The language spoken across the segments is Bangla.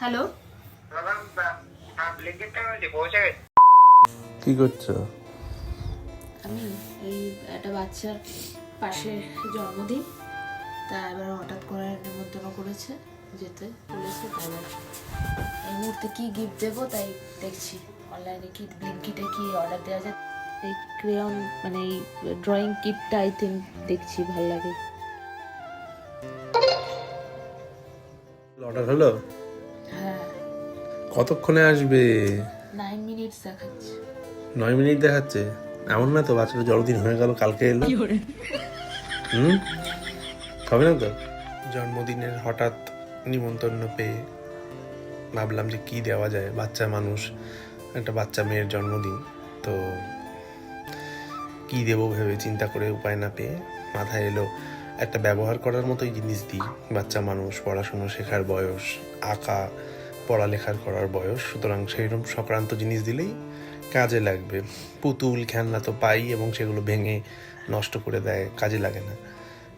হ্যালো, কি করছো? আমি এই একটা বাচ্চার পাশে জন্মদিন, তা এবার হঠাৎ করে নেমন্তন্ন করেছে, যেতে বলেছে, তাই এবার এই মুহূর্তে কি গিফট দেবো তাই দেখছি অনলাইনে কি ব্লিঙ্কিটে কি অর্ডার দেওয়া যায়। এই ক্রেয়ন মানে এই ড্রয়িং কিটটা আই থিঙ্ক দেখছি ভালো লাগে। অর্ডার হলো? হ্যাঁ, কতক্ষণে আসবে? 9 মিনিটস দেখাচ্ছে। 9 মিনিট দেখাচ্ছে? এমন না তো বাচ্চাটা জন্মদিন হয়ে গেল, কালকে এলো। হুম, হবে না তো? জন্মদিনের হঠাৎ নিমন্ত্রণ পেয়ে ভাবলাম যে কি দেওয়া যায়, বাচ্চা মানুষ, একটা বাচ্চা মেয়ের জন্মদিন, তো কি দেবো ভেবে চিন্তা করে উপায় না পেয়ে মাথায় এলো একটা ব্যবহার করার মতোই জিনিস দিই। বাচ্চা মানুষ, পড়াশুনো শেখার বয়স, আঁকা পড়ালেখার করার বয়স, সুতরাং সেইরকম সংক্রান্ত জিনিস দিলেই কাজে লাগবে। পুতুল খেলনা তো পাই এবং সেগুলো ভেঙে নষ্ট করে দেয়, কাজে লাগে না।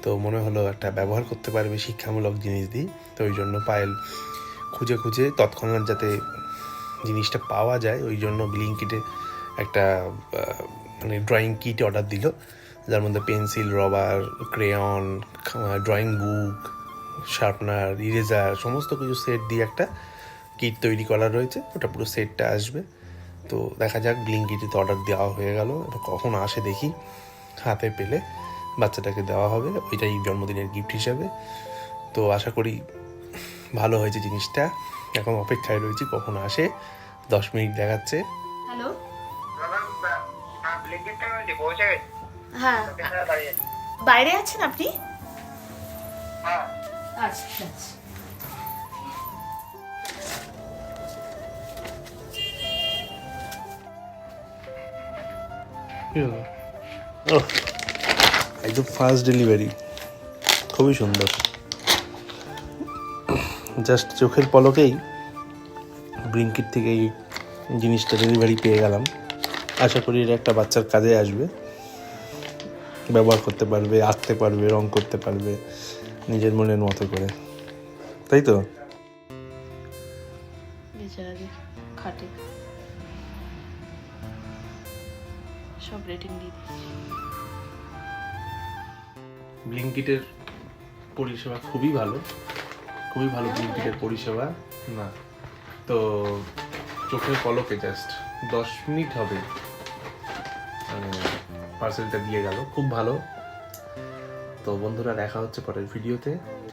তো মনে হলো একটা ব্যবহার করতে পারবে শিক্ষামূলক জিনিস দিই। তো ওই জন্য পায়েল খুঁজে খুঁজে তৎক্ষণাৎ যাতে জিনিসটা পাওয়া যায় ওই জন্য ব্লিঙ্কিটে একটা মানে ড্রয়িং কিট অর্ডার দিল, যার মধ্যে pencil, rubber, crayon, drawing book, sharpener, eraser সমস্ত কিছু সেট দিয়ে একটা কিট তৈরি করা রয়েছে। ওটা পুরো সেটটা আসবে। তো দেখা যাক, ব্লিঙ্কিটে তো অর্ডার দেওয়া হয়ে গেল, এবার কখন আসে দেখি। হাতে পেলে বাচ্চাটাকে দেওয়া হবে, ওইটাই জন্মদিনের গিফট হিসাবে। তো আশা করি ভালো হয়েছে জিনিসটা। এখন অপেক্ষায় রয়েছি কখন আসে। 10 মিনিট দেখাচ্ছে। হ্যালো, হ্যাঁ, বাইরে আছেন আপনি? আচ্ছা আচ্ছা। একদম ফাস্ট ডেলিভারি, খুবই সুন্দর। জাস্ট চোখের পলকেই ব্লিঙ্কিট থেকে এই জিনিসটা ডেলিভারি পেয়ে গেলাম। আশা করি এটা একটা বাচ্চার কাজে আসবে, ব্যবহার করতে পারবে, আঁকতে পারবে, রং করতে পারবে নিজের মনের মতো করে, তাই তো? বেচারাদের খাটে সব রেটিং দিয়ে দিচ্ছি। ব্লিঙ্কিটের পরিষেবা খুবই ভালো, খুবই ভালো ব্লিঙ্কিটের পরিষেবা। না তো চোখের পলকে জাস্ট 10 মিনিট হবে পার্সেলটা দিয়ে গেল, খুব ভালো। তো বন্ধুরা, দেখা হচ্ছে পরের ভিডিওতে।